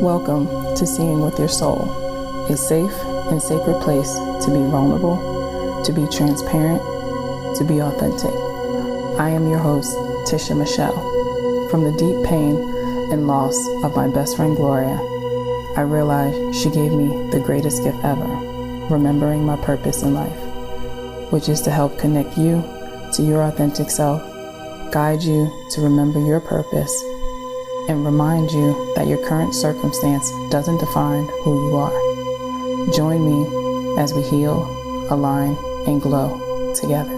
Welcome to Seeing with Your Soul, a safe and sacred place to be vulnerable, to be transparent, to be authentic. I am your host, Tisha Michelle. From the deep pain and loss of my best friend Gloria, I realized she gave me the greatest gift ever, remembering my purpose in life, which is to help connect you to your authentic self, guide you to remember your purpose, and remind you that your current circumstance doesn't define who you are. Join me as we heal, align, and glow together.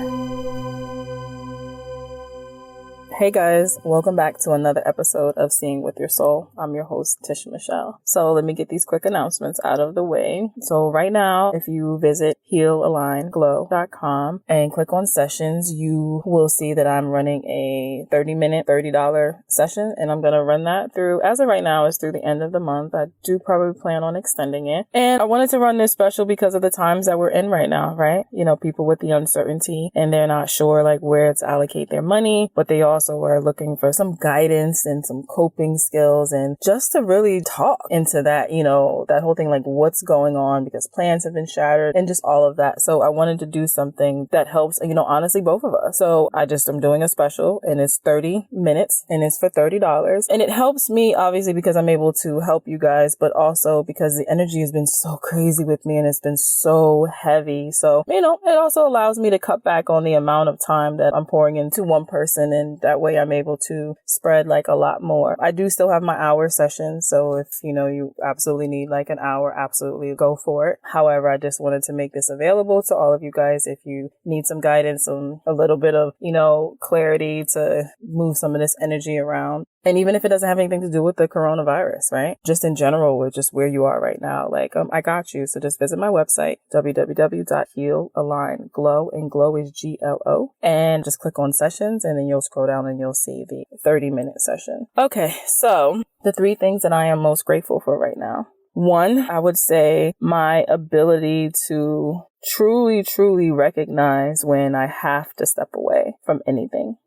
Hey guys, welcome back to another episode of Seeing with Your Soul. I'm your host, Tisha Michelle. So let me get these quick announcements out of the way. So right now, if you visit healaligneglow.com and click on sessions, you will see that I'm running a 30-minute, $30 session, and I'm going to run that through, as of right now, it's through the end of the month. I do probably plan on extending it. And I wanted to run this special because of the times that we're in right now, right? You know, people with the uncertainty and they're not sure like where to allocate their money, but they also are looking for some guidance and some coping skills and just to really talk into that, you know, that whole thing, like what's going on because plans have been shattered and just all of that. So I wanted to do something that helps, you know, honestly, both of us. So I'm doing a special and it's 30 minutes and it's for $30. And it helps me obviously because I'm able to help you guys, but also because the energy has been so crazy with me and it's been so heavy. So, you know, it also allows me to cut back on the amount of time that I'm pouring into one person, and that way I'm able to spread like a lot more. I do still have my hour session. So if, you know, you absolutely need like an hour, absolutely go for it. However, I just wanted to make this available to all of you guys. If you need some guidance on a little bit of, you know, clarity to move some of this energy around. And even if it doesn't have anything to do with the coronavirus, right? Just in general, with just where you are right now, like, I got you. So just visit my website, www.healaligneglow, and glow is GLO, and just click on sessions, and then you'll scroll down and you'll see the 30-minute session. Okay. So the 3 things that I am most grateful for right now. 1, I would say my ability to truly recognize when I have to step away from anything.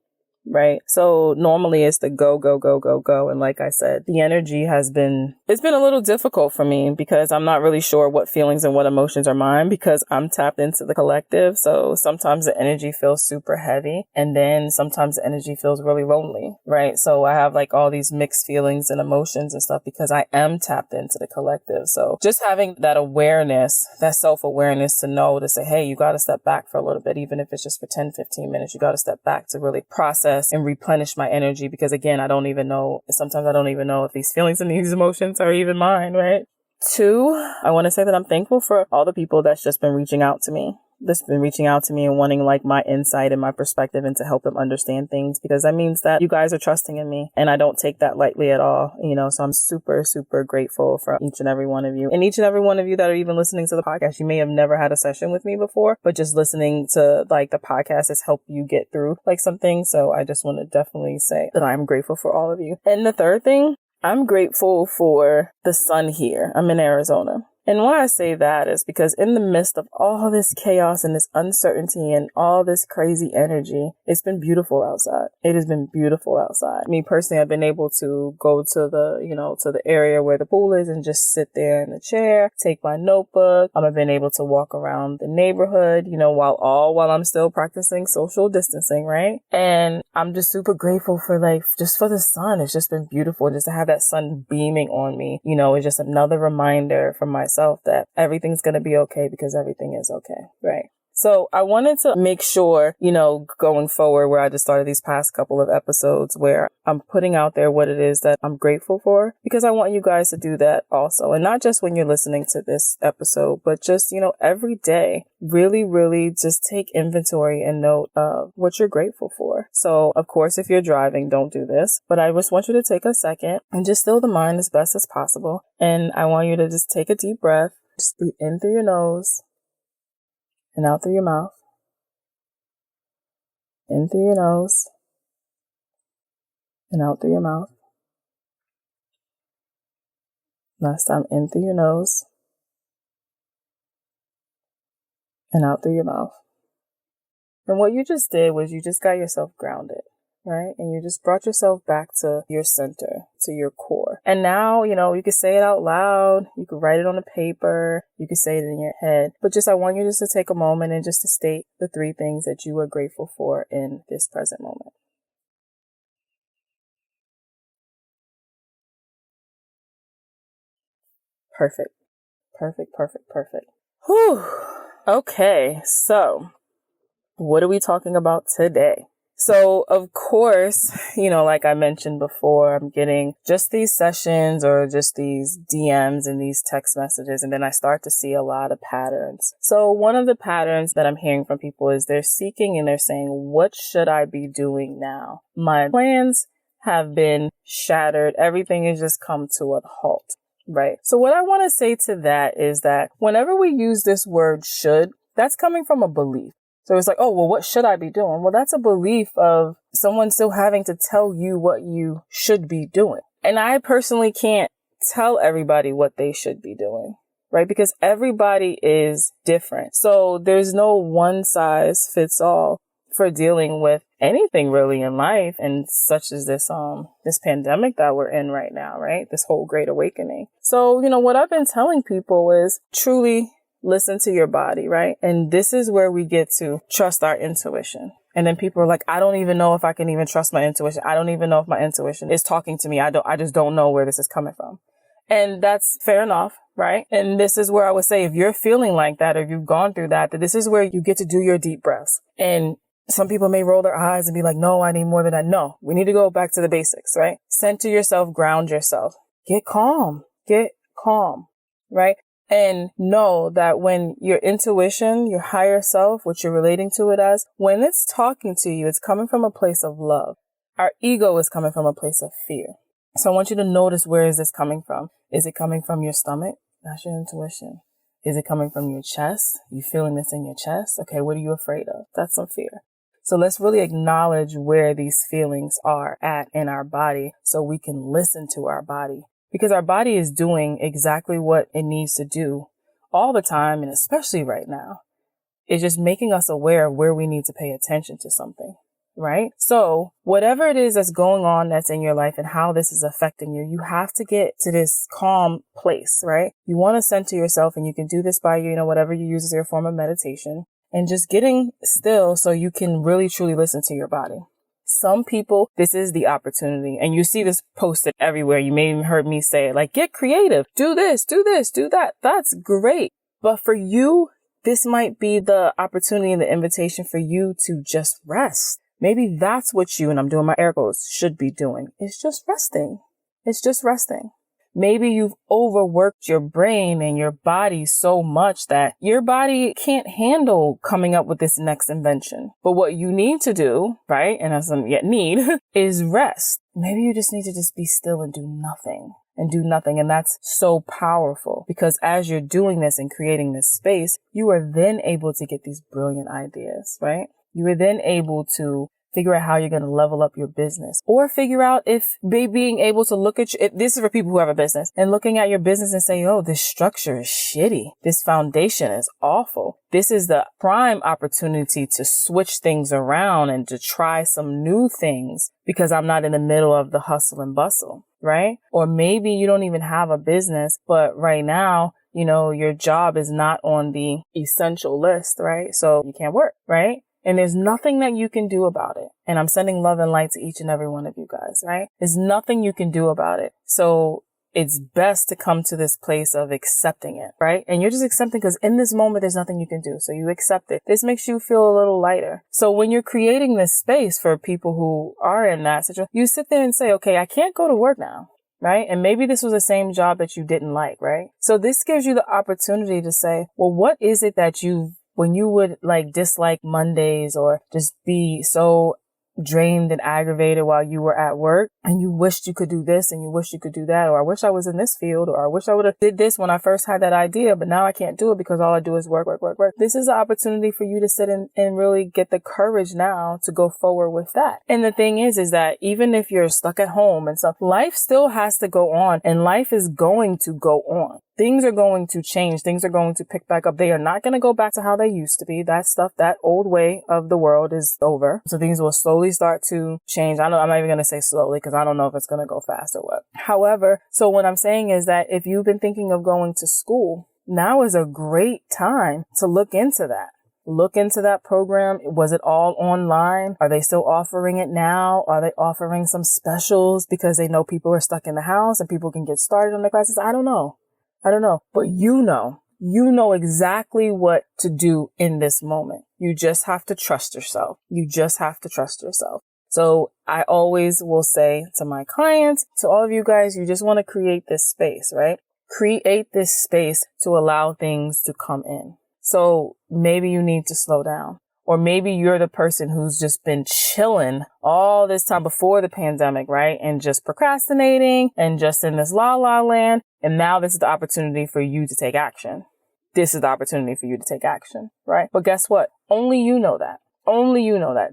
Right. So normally it's the go. And like I said, the energy it's been a little difficult for me because I'm not really sure what feelings and what emotions are mine because I'm tapped into the collective. So sometimes the energy feels super heavy and then sometimes the energy feels really lonely. Right. So I have like all these mixed feelings and emotions and stuff because I am tapped into the collective. So just having that awareness, that self-awareness to know to say, hey, you got to step back for a little bit, even if it's just for 10, 15 minutes, you got to step back to really process and replenish my energy because again, sometimes I don't even know if these feelings and these emotions are even mine, right? 2, I want to say that I'm thankful for all the people that's just been reaching out to me. And wanting like my insight and my perspective and to help them understand things because that means that you guys are trusting in me and I don't take that lightly at all, you know, so I'm super grateful for each and every one of you and each and every one of you that are even listening to the podcast. You may have never had a session with me before, but just listening to like the podcast has helped you get through like some things. So I just want to definitely say that I'm grateful for all of you. And the 3rd thing, I'm grateful for the sun here. I'm in Arizona. And why I say that is because in the midst of all this chaos and this uncertainty and all this crazy energy, it's been beautiful outside. It has been beautiful outside. Me personally, I've been able to go to the area where the pool is and just sit there in the chair, take my notebook. I've been able to walk around the neighborhood, you know, while I'm still practicing social distancing, right? And I'm just super grateful for just for the sun. It's just been beautiful. Just to have that sun beaming on me, you know, it's just another reminder for myself that everything's going to be okay because everything is okay, right? So I wanted to make sure, you know, going forward where I just started these past couple of episodes where I'm putting out there what it is that I'm grateful for because I want you guys to do that also. And not just when you're listening to this episode, but just, you know, every day, really just take inventory and note of what you're grateful for. So of course, if you're driving, don't do this, but I just want you to take a second and just still the mind as best as possible. And I want you to just take a deep breath, just breathe in through your nose and out through your mouth. In through your nose and out through your mouth. Last time, in through your nose and out through your mouth. And what you just did was you just got yourself grounded, right? And you just brought yourself back to your center, to your core. And now, you could say it out loud. You could write it on a paper. You could say it in your head. But I want you just to take a moment and just to state the 3 things that you are grateful for in this present moment. Perfect. Whew. Okay. So what are we talking about today? So, of course, like I mentioned before, I'm getting just these sessions or just these DMs and these text messages, and then I start to see a lot of patterns. So one of the patterns that I'm hearing from people is they're seeking and they're saying, what should I be doing now? My plans have been shattered. Everything has just come to a halt, right? So what I want to say to that is that whenever we use this word should, that's coming from a belief. So it's like, oh, well, what should I be doing? Well, that's a belief of someone still having to tell you what you should be doing. And I personally can't tell everybody what they should be doing, right? Because everybody is different. So there's no one size fits all for dealing with anything really in life, and such as this pandemic that we're in right now, right? This whole great awakening. So, what I've been telling people is truly listen to your body, right? And this is where we get to trust our intuition. And then people are like, I don't even know if I can even trust my intuition. I don't even know if my intuition is talking to me. I just don't know where this is coming from. And that's fair enough, right? And this is where I would say, if you're feeling like that, or if you've gone through that this is where you get to do your deep breaths. And some people may roll their eyes and be like, no, I need more than that. No, we need to go back to the basics, right? Center yourself, ground yourself, get calm, right? And know that when your intuition, your higher self, what you're relating to it as, when it's talking to you, it's coming from a place of love. Our ego is coming from a place of fear. So I want you to notice, where is this coming from? Is it coming from your stomach? That's your intuition. Is it coming from your chest? You feeling this in your chest? Okay, what are you afraid of? That's some fear. So let's really acknowledge where these feelings are at in our body so we can listen to our body. Because our body is doing exactly what it needs to do all the time, and especially right now. It's just making us aware of where we need to pay attention to something, right? So whatever it is that's going on that's in your life and how this is affecting you, you have to get to this calm place, right? You want to center yourself, and you can do this by, whatever you use as your form of meditation, and just getting still so you can really truly listen to your body. Some people, this is the opportunity, and you see this posted everywhere. You may even heard me say it, like, get creative, do this, do that. That's great. But for you, this might be the opportunity and the invitation for you to just rest. Maybe that's what you, and I'm doing my air quotes, should be doing. It's just resting. Maybe you've overworked your brain and your body so much that your body can't handle coming up with this next invention. But what you need to do, right, and doesn't yet need, is rest. Maybe you just need to just be still and do nothing. And that's so powerful, because as you're doing this and creating this space, you are then able to get these brilliant ideas, right? You are then able to figure out how you're going to level up your business, or figure out if being able to look at this is for people who have a business, and looking at your business and say, oh, this structure is shitty. This foundation is awful. This is the prime opportunity to switch things around and to try some new things, because I'm not in the middle of the hustle and bustle, right? Or maybe you don't even have a business, but right now, your job is not on the essential list, right? So you can't work, right? And there's nothing that you can do about it. And I'm sending love and light to each and every one of you guys, right? There's nothing you can do about it. So it's best to come to this place of accepting it, right? And you're just accepting, because in this moment, there's nothing you can do. So you accept it. This makes you feel a little lighter. So when you're creating this space for people who are in that situation, you sit there and say, okay, I can't go to work now, right? And maybe this was the same job that you didn't like, right? So this gives you the opportunity to say, well, what is it that when you would dislike Mondays, or just be so drained and aggravated while you were at work, and you wished you could do this and you wish you could do that, or I wish I was in this field, or I wish I would have did this when I first had that idea, but now I can't do it because all I do is work. This is an opportunity for you to sit and really get the courage now to go forward with that. And the thing is that even if you're stuck at home and stuff, life still has to go on, and life is going to go on. things are going to change. Things are going to pick back up. They are not going to go back to how they used to be. That stuff, that old way of the world is over. So things will slowly start to change. I'm not even going to say slowly because I don't know if it's going to go fast or what. However, so what I'm saying is that if you've been thinking of going to school, now is a great time to look into that. Look into that program. Was it all online? Are they still offering it now? Are they offering some specials because they know people are stuck in the house and people can get started on their classes? I don't know. But you know exactly what to do in this moment. You just have to trust yourself. So I always will say to my clients, to all of you guys, you just want to create this space, right? Create this space to allow things to come in. So maybe you need to slow down, or maybe you're the person who's just been chilling all this time before the pandemic, right? And just procrastinating and just in this la la land. And now this is the opportunity for you to take action. Right? But guess what? Only you know that.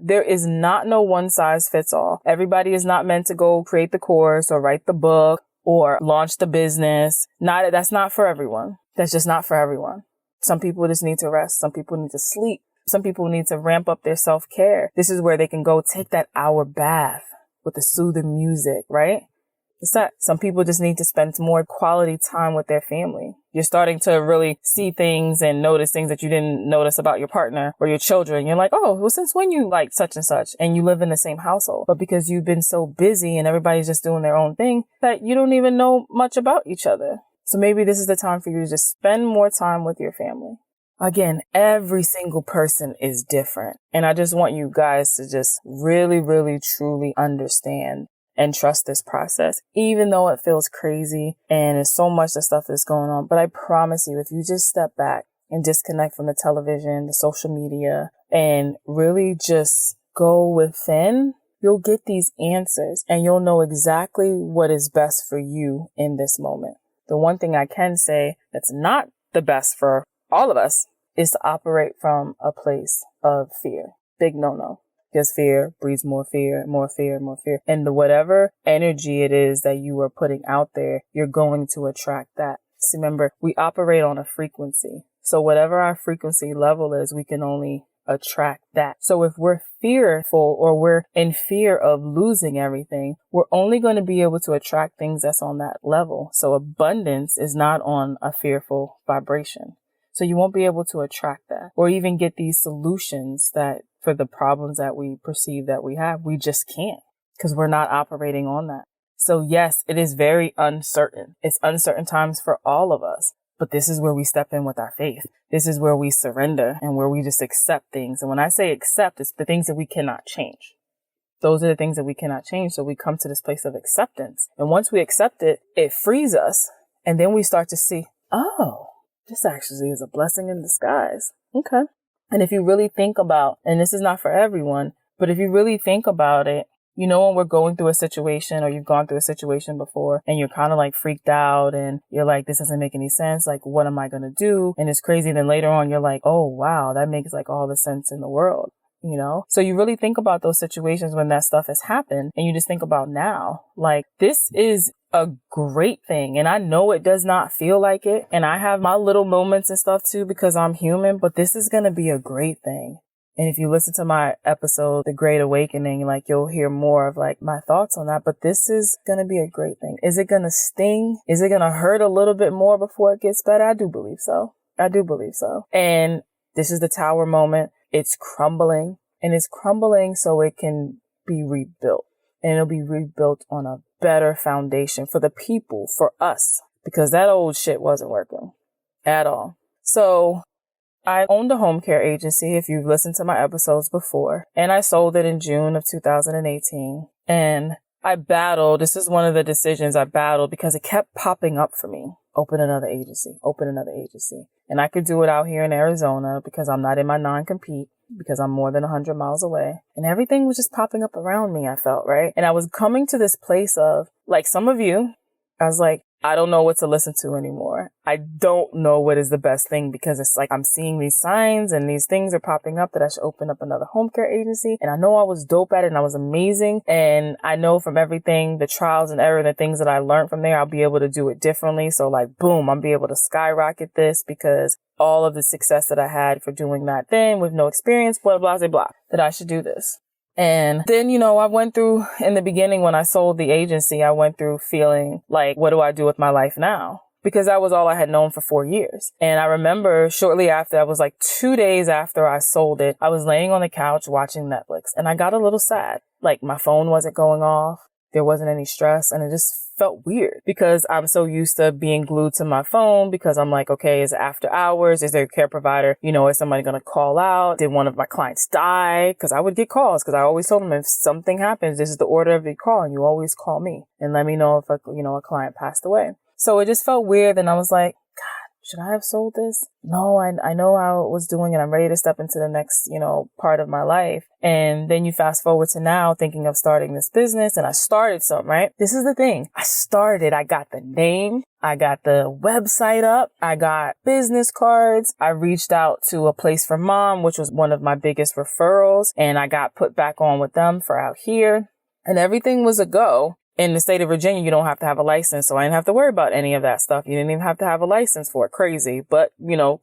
There is not no one size fits all. Everybody is not meant to go create the course or write the book or launch the business. That's not for everyone. That's just not for everyone. Some people just need to rest. Some people need to sleep. Some people need to ramp up their self-care. This is where they can go take that hour bath with the soothing music, right? It's that. Some people just need to spend more quality time with their family. You're starting to really see things and notice things that you didn't notice about your partner or your children. You're like, oh, well, since when you like such and such, and you live in the same household. But because you've been so busy and everybody's just doing their own thing that you don't even know much about each other. So maybe this is the time for you to just spend more time with your family. Again, every single person is different. And I just want you guys to just really, really, truly understand and trust this process, even though it feels crazy and there's so much of stuff that's going on. But I promise you, if you just step back and disconnect from the television, the social media, and really just go within, you'll get these answers and you'll know exactly what is best for you in this moment. The one thing I can say that's not the best for all of us is to operate from a place of fear. Big no-no. Because fear breeds more fear, more fear, more fear. And whatever energy it is that you are putting out there, you're going to attract that. See, remember, we operate on a frequency. So whatever our frequency level is, we can only attract that. So if we're fearful or we're in fear of losing everything, we're only going to be able to attract things that's on that level. So abundance is not on a fearful vibration. So you won't be able to attract that or even get these solutions that for the problems that we perceive that we have. We just can't because we're not operating on that. So yes, it is very uncertain. It's uncertain times for all of us. But this is where we step in with our faith. This is where we surrender and where we just accept things. And when I say accept, it's the things that we cannot change. Those are the things that we cannot change. So we come to this place of acceptance. And once we accept it, it frees us. And then we start to see, oh, this actually is a blessing in disguise. Okay. And if you really think about, and this is not for everyone, but if you really think about it, you know, when we're going through a situation or you've gone through a situation before and you're kind of like freaked out and you're like, this doesn't make any sense. Like, what am I going to do? And it's crazy. Then later on, you're like, oh, wow, that makes like all the sense in the world. You know, so you really think about those situations when that stuff has happened and you just think about now, like this is a great thing. And I know it does not feel like it. And I have my little moments and stuff too, because I'm human, but this is going to be a great thing. And if you listen to my episode, The Great Awakening, like you'll hear more of like my thoughts on that. But this is going to be a great thing. Is it going to sting? Is it going to hurt a little bit more before it gets better? I do believe so. And this is the tower moment. It's crumbling and it's crumbling so it can be rebuilt, and it'll be rebuilt on a better foundation for the people, for us, because that old shit wasn't working at all. So I owned a home care agency, if you've listened to my episodes before, and I sold it in June of 2018. And I battled. This is one of the decisions I battled because it kept popping up for me. Open another agency. And I could do it out here in Arizona because I'm not in my non-compete, because I'm more than 100 miles away. And everything was just popping up around me, I felt, right? And I was coming to this place of, like some of you, I was like, I don't know what to listen to anymore. I don't know what is the best thing, because it's like I'm seeing these signs and these things are popping up that I should open up another home care agency. And I know I was dope at it and I was amazing. And I know from everything, the trials and error, the things that I learned from there, I'll be able to do it differently. So like, boom, I'll be able to skyrocket this, because all of the success that I had for doing that then with no experience, blah, blah, blah, blah, that I should do this. And then, I went through, in the beginning when I sold the agency, I went through feeling like, what do I do with my life now? Because that was all I had known for 4 years. And I remember shortly after, I was like 2 days after I sold it, I was laying on the couch watching Netflix and I got a little sad. Like my phone wasn't going off. There wasn't any stress, and it just felt weird because I'm so used to being glued to my phone, because I'm like, okay, is it after hours? Is there a care provider? Is somebody going to call out? Did one of my clients die? Because I would get calls, because I always told them, if something happens, this is the order of the call, and you always call me and let me know if a client passed away. So it just felt weird. And I was like, should I have sold this? No, I know how it was doing, and I'm ready to step into the next, part of my life. And then you fast forward to now thinking of starting this business, and I started some, right? This is the thing. I got the name. I got the website up. I got business cards. I reached out to A Place for Mom, which was one of my biggest referrals, and I got put back on with them for out here, and everything was a go. In the state of Virginia, you don't have to have a license, so I didn't have to worry about any of that stuff. You didn't even have to have a license for it. Crazy, but,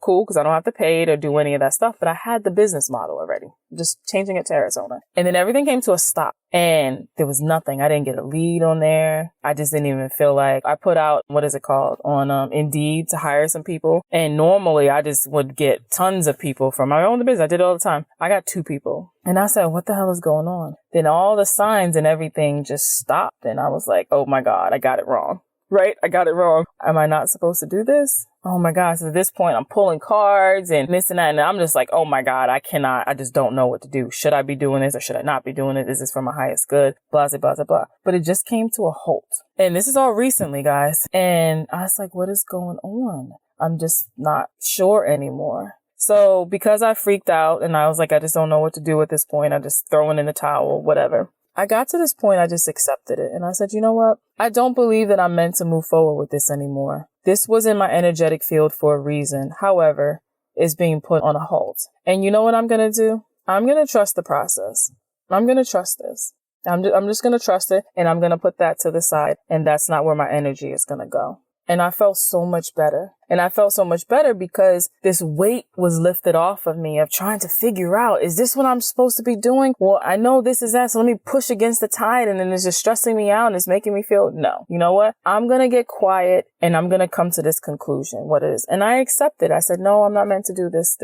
cool, because I don't have to pay it or do any of that stuff. But I had the business model already, just changing it to Arizona. And then everything came to a stop, and there was nothing. I didn't get a lead on there. I just didn't even feel like I put out, what is it called, on Indeed to hire some people. And normally I just would get tons of people from my own business. I did it all the time. I got 2 people. And I said, what the hell is going on? Then all the signs and everything just stopped. And I was like, oh my God, I got it wrong. Right? I got it wrong. Am I not supposed to do this? Oh my God. So at this point, I'm pulling cards and this and that. And I'm just like, oh my God, I just don't know what to do. Should I be doing this or should I not be doing it? Is this for my highest good? Blah, blah, blah, blah. But it just came to a halt. And this is all recently, guys. And I was like, what is going on? I'm just not sure anymore. So because I freaked out and I was like, I just don't know what to do at this point. I'm just throwing in the towel, whatever. I got to this point, I just accepted it. And I said, you know what? I don't believe that I'm meant to move forward with this anymore. This was in my energetic field for a reason. However, it's being put on a halt. And you know what I'm going to do? I'm going to trust the process. I'm going to trust this. I'm just going to trust it, and I'm going to put that to the side. And that's not where my energy is going to go. And I felt so much better. And I felt so much better because this weight was lifted off of me of trying to figure out, is this what I'm supposed to be doing? Well, I know this is that, so let me push against the tide. And then it's just stressing me out and it's making me feel, no, you know what? I'm going to get quiet and I'm going to come to this conclusion, what it is. And I accepted. I said, no, I'm not meant to do this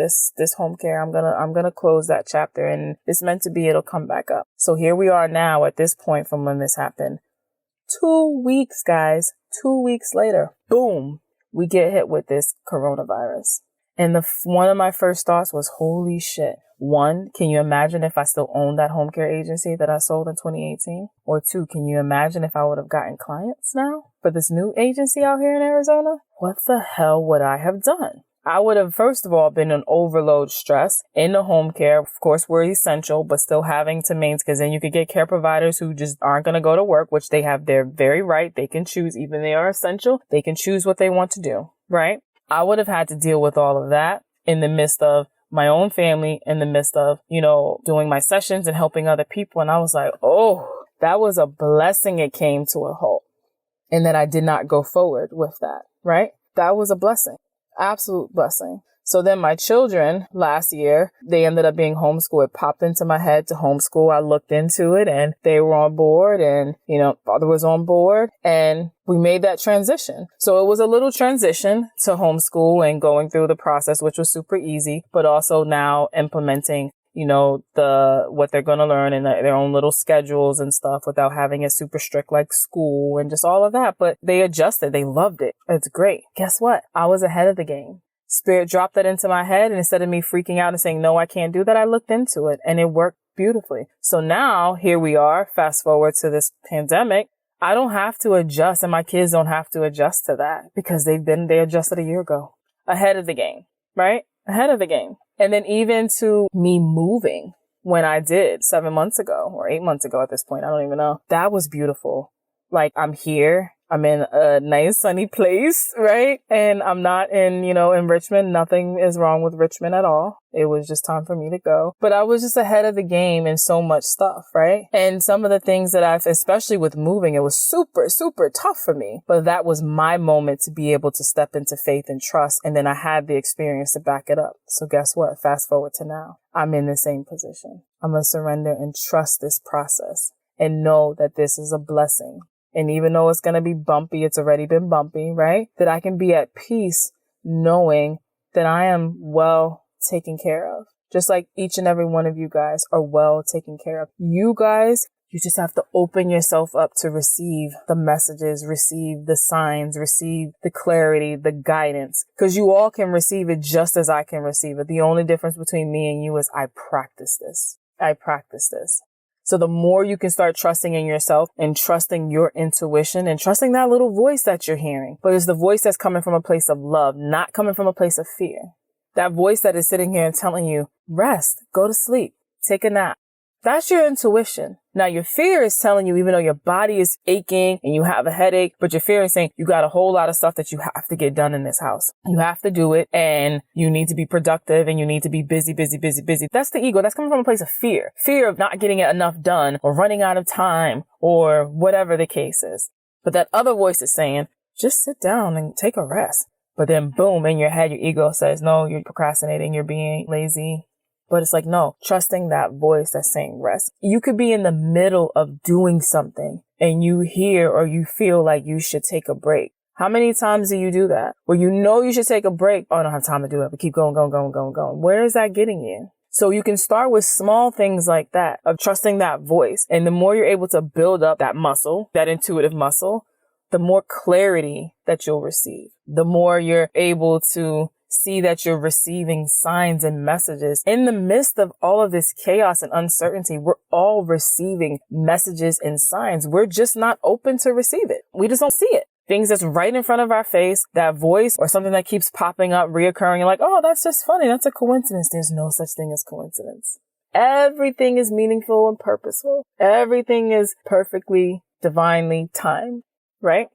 home care. I'm going to close that chapter, and it's meant to be, it'll come back up. So here we are now at this point from when this happened. 2 weeks, guys. 2 weeks later, boom, we get hit with this coronavirus. And one of my first thoughts was, holy shit. 1, can you imagine if I still owned that home care agency that I sold in 2018? Or 2, can you imagine if I would have gotten clients now for this new agency out here in Arizona? What the hell would I have done? I would have, first of all, been an overload stress in the home care. Of course, we're essential, but still having to maintain, because then you could get care providers who just aren't going to go to work, which they have their very right. They can choose, even they are essential. They can choose what they want to do, right? I would have had to deal with all of that in the midst of my own family, in the midst of, doing my sessions and helping other people. And I was like, oh, that was a blessing. It came to a halt. And then I did not go forward with that, right? That was a blessing. Absolute blessing. So then my children last year, they ended up being homeschooled. It popped into my head to homeschool. I looked into it and they were on board, and, father was on board, and we made that transition. So it was a little transition to homeschool and going through the process, which was super easy, but also now implementing what they're going to learn in their own little schedules and stuff without having it super strict like school and just all of that. But they adjusted. They loved it. It's great. Guess what? I was ahead of the game. Spirit dropped that into my head. And instead of me freaking out and saying, no, I can't do that, I looked into it and it worked beautifully. So now here we are, fast forward to this pandemic. I don't have to adjust, and my kids don't have to adjust to that because they adjusted a year ago. Ahead of the game, right? Ahead of the game. And then even to me moving when I did 7 months ago or 8 months ago at this point, I don't even know. That was beautiful. Like, I'm here I'm in a nice sunny place, right? And I'm not in Richmond. Nothing is wrong with Richmond at all. It was just time for me to go. But I was just ahead of the game in so much stuff, right? And some of the things that especially with moving, it was super, super tough for me. But that was my moment to be able to step into faith and trust. And then I had the experience to back it up. So guess what? Fast forward to now. I'm in the same position. I'm going to surrender and trust this process and know that this is a blessing. And even though it's going to be bumpy, it's already been bumpy, right? That I can be at peace knowing that I am well taken care of. Just like each and every one of you guys are well taken care of. You guys, you just have to open yourself up to receive the messages, receive the signs, receive the clarity, the guidance. Because you all can receive it just as I can receive it. The only difference between me and you is I practice this. So the more you can start trusting in yourself and trusting your intuition and trusting that little voice that you're hearing. But it's the voice that's coming from a place of love, not coming from a place of fear. That voice that is sitting here and telling you, rest, go to sleep, take a nap. That's your intuition. Now your fear is telling you, even though your body is aching and you have a headache, but your fear is saying you got a whole lot of stuff that you have to get done in this house. You have to do it and you need to be productive and you need to be busy. That's the ego. That's coming from a place of fear. Fear of not getting enough done or running out of time or whatever the case is. But that other voice is saying, just sit down and take a rest. But then boom, in your head, your ego says, no, you're procrastinating, you're being lazy. But it's like, no, trusting that voice that's saying rest. You could be in the middle of doing something and you hear or you feel like you should take a break. How many times do you do that? Where you know you should take a break. Oh, I don't have time to do it, but keep going. Where is that getting you? So you can start with small things like that of trusting that voice. And the more you're able to build up that muscle, that intuitive muscle, the more clarity that you'll receive. The more you're able to see that you're receiving signs and messages. In the midst of all of this chaos and uncertainty, we're all receiving messages and signs. We're just not open to receive it. We just don't see it. Things that's right in front of our face, that voice or something that keeps popping up, reoccurring. You're like, oh, that's just funny. That's a coincidence. There's no such thing as coincidence. Everything is meaningful and purposeful. Everything is perfectly, divinely timed, right?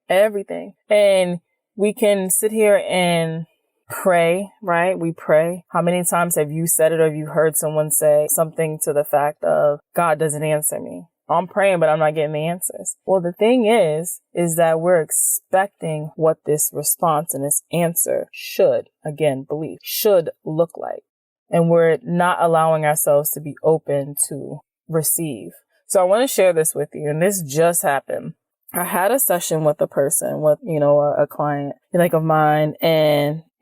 Everything. And we can sit here and pray, right? We pray. How many times have you said it or have you heard someone say something to the fact of, God doesn't answer me? I'm praying, but I'm not getting the answers. Well, the thing is that we're expecting what this response and this answer should look like. And we're not allowing ourselves to be open to receive. So I want to share this with you. And this just happened. I had a session with a person, with, a client of mine.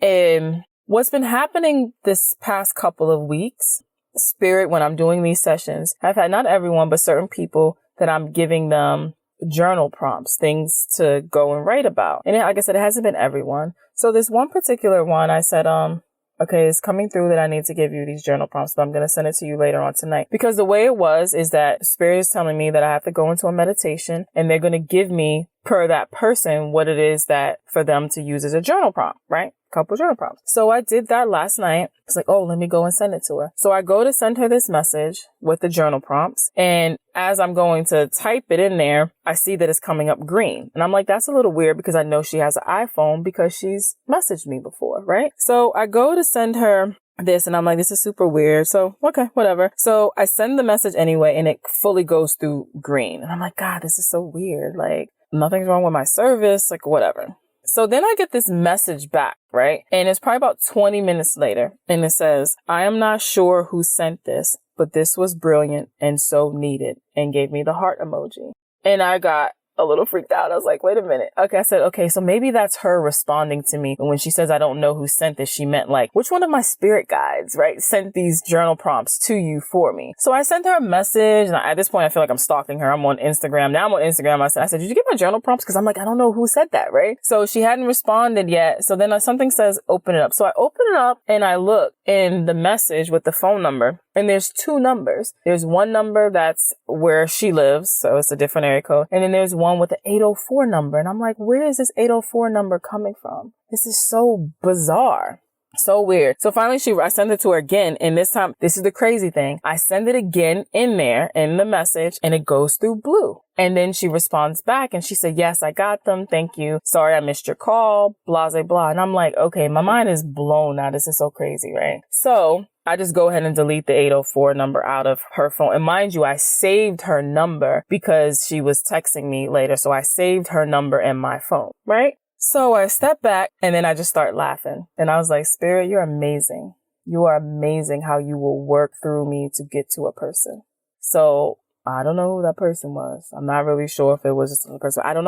And what's been happening this past couple of weeks, Spirit, when I'm doing these sessions, I've had not everyone, but certain people that I'm giving them journal prompts, things to go and write about. And like I said, it hasn't been everyone. So this one particular one, I said, okay, it's coming through that I need to give you these journal prompts, but I'm going to send it to you later on tonight. Because the way it was is that Spirit is telling me that I have to go into a meditation and they're going to give me, per that person, what it is that for them to use as a journal prompt, right? Couple journal prompts. So I did that last night. It's like, oh, let me go and send it to her. So I go to send her this message with the journal prompts. And as I'm going to type it in there, I see that it's coming up green. And I'm like, that's a little weird because I know she has an iPhone because she's messaged me before, right? So I go to send her this and I'm like, this is super weird. So, okay, whatever. So I send the message anyway and it fully goes through green. And I'm like, God, this is so weird. Like, nothing's wrong with my service, like whatever. So then I get this message back, right? And it's probably about 20 minutes later. And it says, I am not sure who sent this, but this was brilliant and so needed, and gave me the heart emoji. And I got a little freaked out. I was like, wait a minute. Okay. I said, okay, so maybe that's her responding to me. And when she says, I don't know who sent this, she meant like, which one of my spirit guides, right, sent these journal prompts to you for me? So I sent her a message. And at this point, I feel like I'm stalking her. I'm on Instagram. Now I'm on Instagram. I said, did you get my journal prompts? Cause I'm like, I don't know who said that, right? So she hadn't responded yet. So then something says, open it up. So I open it up and I look in the message with the phone number. And there's two numbers. There's one number that's where she lives. So it's a different area code. And then there's one with the 804 number. And I'm like, where is this 804 number coming from? This is so bizarre. So weird. So finally I send it to her again. And this time, this is the crazy thing. I send it again in there in the message and it goes through blue. And then she responds back and she said, yes, I got them. Thank you. Sorry, I missed your call, blah, blah, blah. And I'm like, okay, my mind is blown now. This is so crazy, right? So I just go ahead and delete the 804 number out of her phone. And mind you, I saved her number because she was texting me later. So I saved her number in my phone, right? So I step back and then I just start laughing. And I was like, Spirit, you're amazing. You are amazing how you will work through me to get to a person. So I don't know who that person was. I'm not really sure if it was just another person. I don't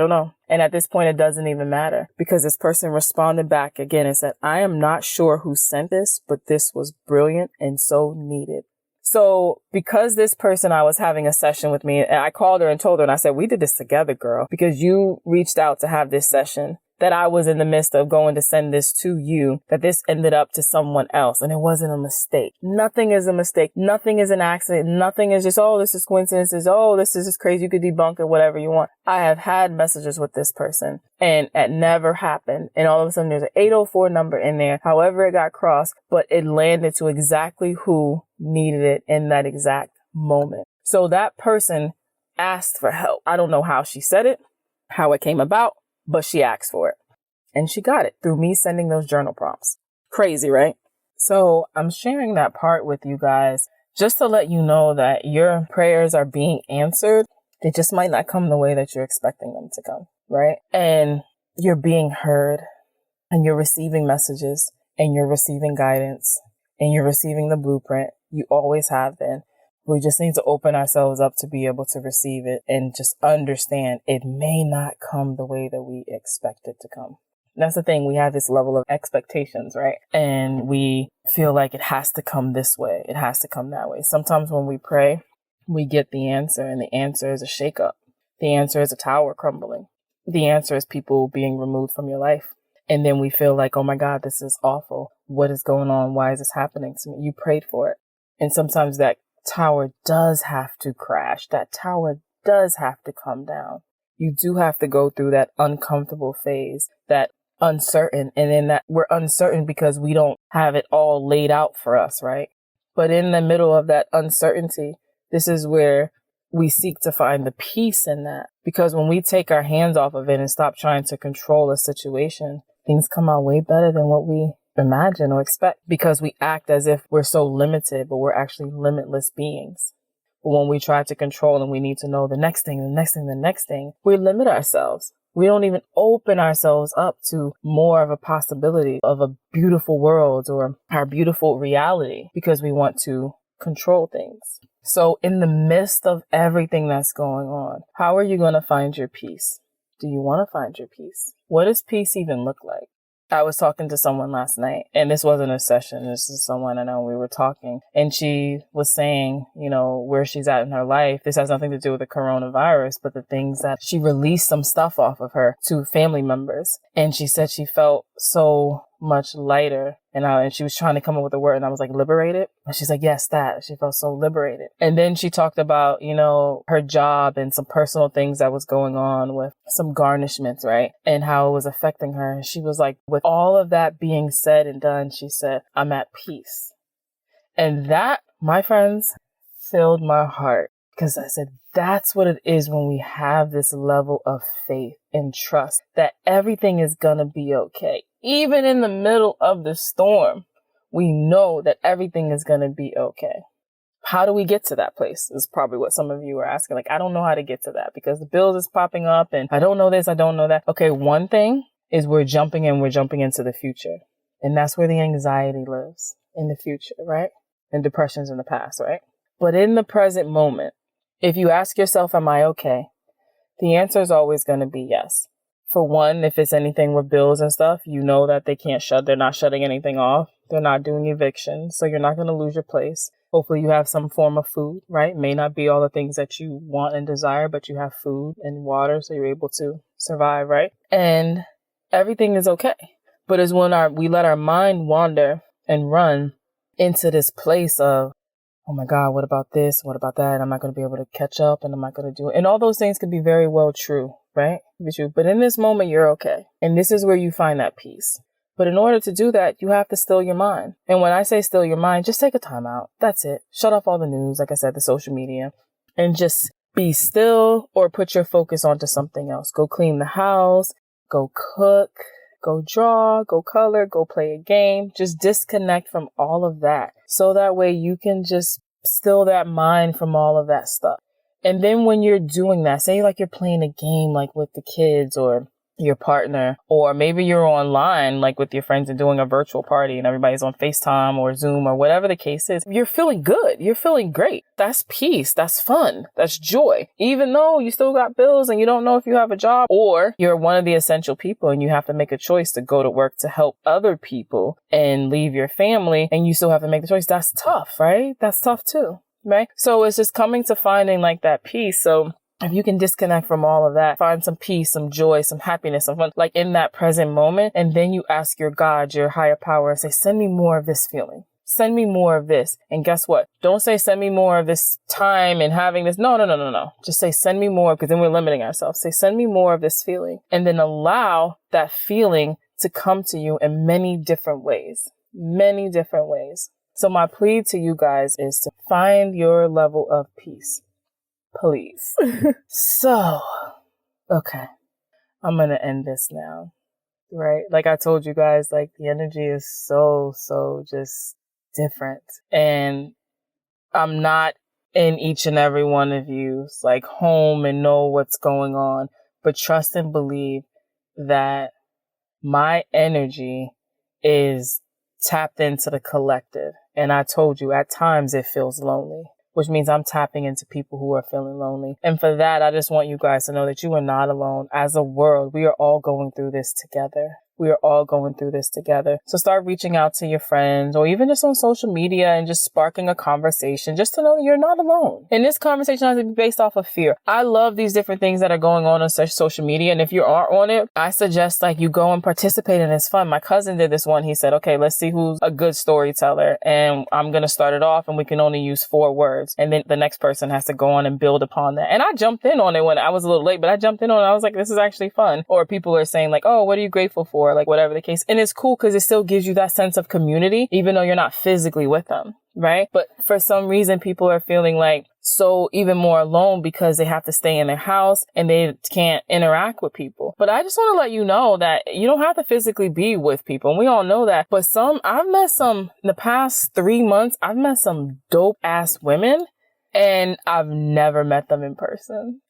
know. And at this point, it doesn't even matter because this person responded back again and said, I am not sure who sent this, but this was brilliant and so needed. So because this person, I was having a session with me and I called her and told her and I said, we did this together, girl, because you reached out to have this session that I was in the midst of going to send this to you, that this ended up to someone else. And it wasn't a mistake. Nothing is a mistake. Nothing is an accident. Nothing is just, oh, this is coincidences. Oh, this is just crazy. You could debunk it, whatever you want. I have had messages with this person and it never happened. And all of a sudden there's an 804 number in there. However, it got crossed, but it landed to exactly who needed it in that exact moment. So that person asked for help. I don't know how she said it, how it came about, but she asked for it and she got it through me sending those journal prompts. Crazy, right? So I'm sharing that part with you guys just to let you know that your prayers are being answered. They just might not come the way that you're expecting them to come, right? And you're being heard and you're receiving messages and you're receiving guidance and you're receiving the blueprint. You always have been. We just need to open ourselves up to be able to receive it and just understand it may not come the way that we expect it to come. That's the thing. We have this level of expectations, right? And we feel like it has to come this way. It has to come that way. Sometimes when we pray, we get the answer and the answer is a shakeup. The answer is a tower crumbling. The answer is people being removed from your life. And then we feel like, oh my God, this is awful. What is going on? Why is this happening to me? You prayed for it. And sometimes that tower does have to crash. That tower does have to come down. You do have to go through that uncomfortable phase, that uncertain, and then that we're uncertain because we don't have it all laid out for us, right? But in the middle of that uncertainty, this is where we seek to find the peace in that. Because when we take our hands off of it and stop trying to control a situation, things come out way better than what we imagine or expect, because we act as if we're so limited, but we're actually limitless beings. But when we try to control and we need to know the next thing, we limit ourselves. We don't even open ourselves up to more of a possibility of a beautiful world or our beautiful reality because we want to control things. So in the midst of everything that's going on, how are you going to find your peace? Do you want to find your peace? What does peace even look like? I was talking to someone last night, and this wasn't a session. This is someone I know. We were talking, and she was saying, you know, where she's at in her life. This has nothing to do with the coronavirus, but the things that she released some stuff off of her to family members. And she said she felt so much lighter. And she was trying to come up with a word, and I was like, liberated. And she's like, yes, that. She felt so liberated. And then she talked about, you know, her job and some personal things that was going on with some garnishments, right? And how it was affecting her. And she was like, with all of that being said and done, she said, I'm at peace. And that, my friends, filled my heart. Because I said, that's what it is when we have this level of faith and trust that everything is going to be okay. Even in the middle of the storm, we know that everything is going to be okay. How do we get to that place is probably what some of you are asking. Like, I don't know how to get to that because the bills is popping up and I don't know this, I don't know that. Okay, one thing is we're jumping into the future. And that's where the anxiety lives, in the future, right? And depression's in the past, right? But in the present moment, if you ask yourself, am I okay? The answer is always going to be yes. For one, if it's anything with bills and stuff, you know that they're not shutting anything off. They're not doing evictions. So you're not going to lose your place. Hopefully you have some form of food, right? May not be all the things that you want and desire, but you have food and water. So you're able to survive, right? And everything is okay. But it's when we let our mind wander and run into this place of, oh my God, what about this? What about that? I'm not going to be able to catch up and I'm not going to do it. And all those things could be very well true, right? But in this moment, you're okay. And this is where you find that peace. But in order to do that, you have to still your mind. And when I say still your mind, just take a time out. That's it. Shut off all the news, like I said, the social media, and just be still or put your focus onto something else. Go clean the house, go cook, go draw, go color, go play a game. Just disconnect from all of that. So that way you can just still that mind from all of that stuff. And then when you're doing that, say like you're playing a game like with the kids or your partner, or maybe you're online like with your friends and doing a virtual party and everybody's on FaceTime or Zoom or whatever the case is, you're feeling good. You're feeling great. That's peace. That's fun. That's joy. Even though you still got bills and you don't know if you have a job, or you're one of the essential people and you have to make a choice to go to work to help other people and leave your family, and you still have to make the choice. That's tough, right? That's tough too, right? So it's just coming to finding like that peace. So if you can disconnect from all of that, find some peace, some joy, some happiness, some fun, like in that present moment. And then you ask your God, your higher power, and say, send me more of this feeling. Send me more of this. And guess what? Don't say, send me more of this time and having this. No. Just say, send me more, because then we're limiting ourselves. Say, send me more of this feeling. And then allow that feeling to come to you in many different ways. Many different ways. So my plea to you guys is to find your level of peace. Please. So, okay. I'm going to end this now. Right? Like I told you guys, like the energy is so just different. And I'm not in each and every one of you's like home and know what's going on, but trust and believe that my energy is tapped into the collective. And I told you at times it feels lonely, which means I'm tapping into people who are feeling lonely. And for that, I just want you guys to know that you are not alone. As a world, we are all going through this together. We are all going through this together. So start reaching out to your friends, or even just on social media, and just sparking a conversation just to know that you're not alone. And this conversation has to be based off of fear. I love these different things that are going on social media. And if you are on it, I suggest like you go and participate, and it's fun. My cousin did this one. He said, okay, let's see who's a good storyteller. And I'm going to start it off, and we can only use 4 words. And then the next person has to go on and build upon that. And I jumped in on it when I was a little late, but I jumped in on it. I was like, this is actually fun. Or people are saying like, oh, what are you grateful for? Like whatever the case. And it's cool because it still gives you that sense of community, even though you're not physically with them. Right. But for some reason, people are feeling like so even more alone because they have to stay in their house and they can't interact with people. But I just want to let you know that you don't have to physically be with people. And we all know that. But I've met some in the past 3 months, I've met some dope ass women. And I've never met them in person.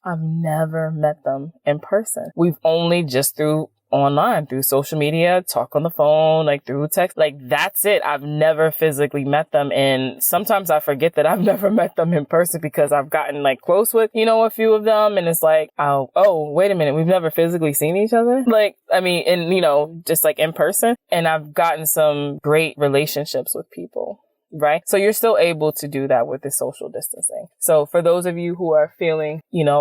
We've only just through online, through social media, talk on the phone, like through text, like that's it. I've never physically met them. And sometimes I forget that I've never met them in person because I've gotten like close with, a few of them. And it's like, oh, wait a minute. We've never physically seen each other. Like, I mean, and just like in person. And I've gotten some great relationships with people. Right? So you're still able to do that with the social distancing. So for those of you who are feeling,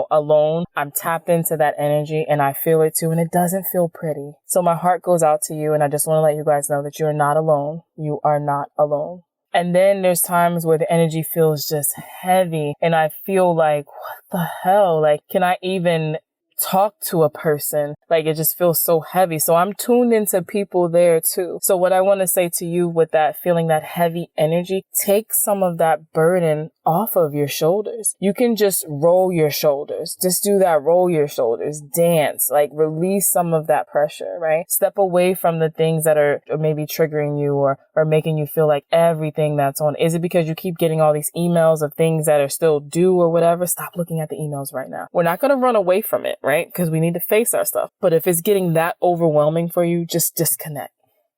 alone, I'm tapped into that energy and I feel it too. And it doesn't feel pretty. So my heart goes out to you. And I just want to let you guys know that you're not alone. You are not alone. And then there's times where the energy feels just heavy. And I feel like, what the hell? Like, can I even talk to a person? Like it just feels so heavy. So I'm tuned into people there too. So what I want to say to you with that feeling, that heavy energy, take some of that burden off of your shoulders. You can just roll your shoulders. Just do that. Roll your shoulders. Dance. Like release some of that pressure, right? Step away from the things that are maybe triggering you or making you feel like everything that's on. Is it because you keep getting all these emails of things that are still due or whatever? Stop looking at the emails right now. We're not going to run away from it, right? Because we need to face our stuff. But if it's getting that overwhelming for you, just disconnect.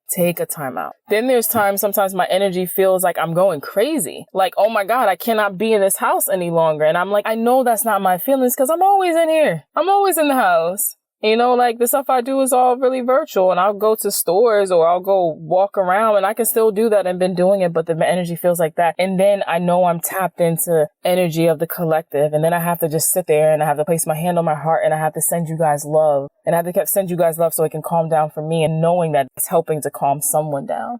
Take a time out. Then there's times, sometimes my energy feels like I'm going crazy. Like, oh my God, I cannot be in this house any longer. And I'm like, I know that's not my feelings because I'm always in here. I'm always in the house. Like the stuff I do is all really virtual, and I'll go to stores or I'll go walk around and I can still do that and been doing it, but the energy feels like that. And then I know I'm tapped into energy of the collective, and then I have to just sit there and I have to place my hand on my heart and I have to send you guys love, and I have to send you guys love so it can calm down for me, and knowing that it's helping to calm someone down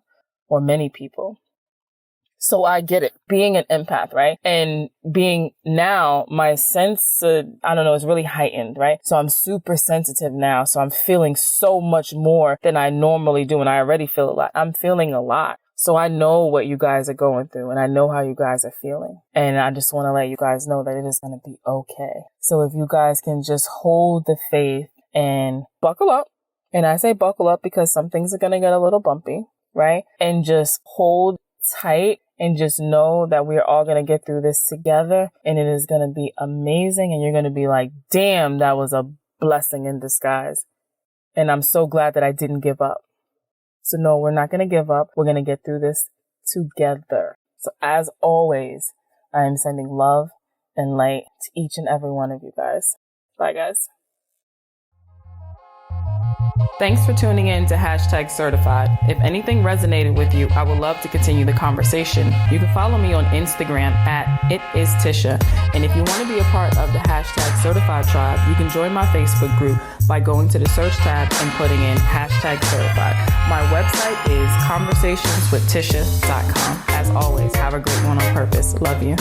or many people. So I get it. Being an empath, right? And being now, my sense, is really heightened, right? So I'm super sensitive now. So I'm feeling so much more than I normally do. And I already feel a lot. I'm feeling a lot. So I know what you guys are going through and I know how you guys are feeling. And I just want to let you guys know that it is going to be okay. So if you guys can just hold the faith and buckle up. And I say buckle up because some things are going to get a little bumpy, right? And just hold tight and just know that we're all going to get through this together and it is going to be amazing. And you're going to be like, damn, that was a blessing in disguise. And I'm so glad that I didn't give up. So no, we're not going to give up. We're going to get through this together. So as always, I am sending love and light to each and every one of you guys. Bye, guys. Thanks for tuning in to #certified. If anything resonated with you, I would love to continue the conversation. You can follow me on Instagram at @itistisha. And if you want to be a part of the #certified tribe, you can join my Facebook group by going to the search tab and putting in #certified. My website is conversationswithtisha.com. As always, have a great one on purpose. Love you.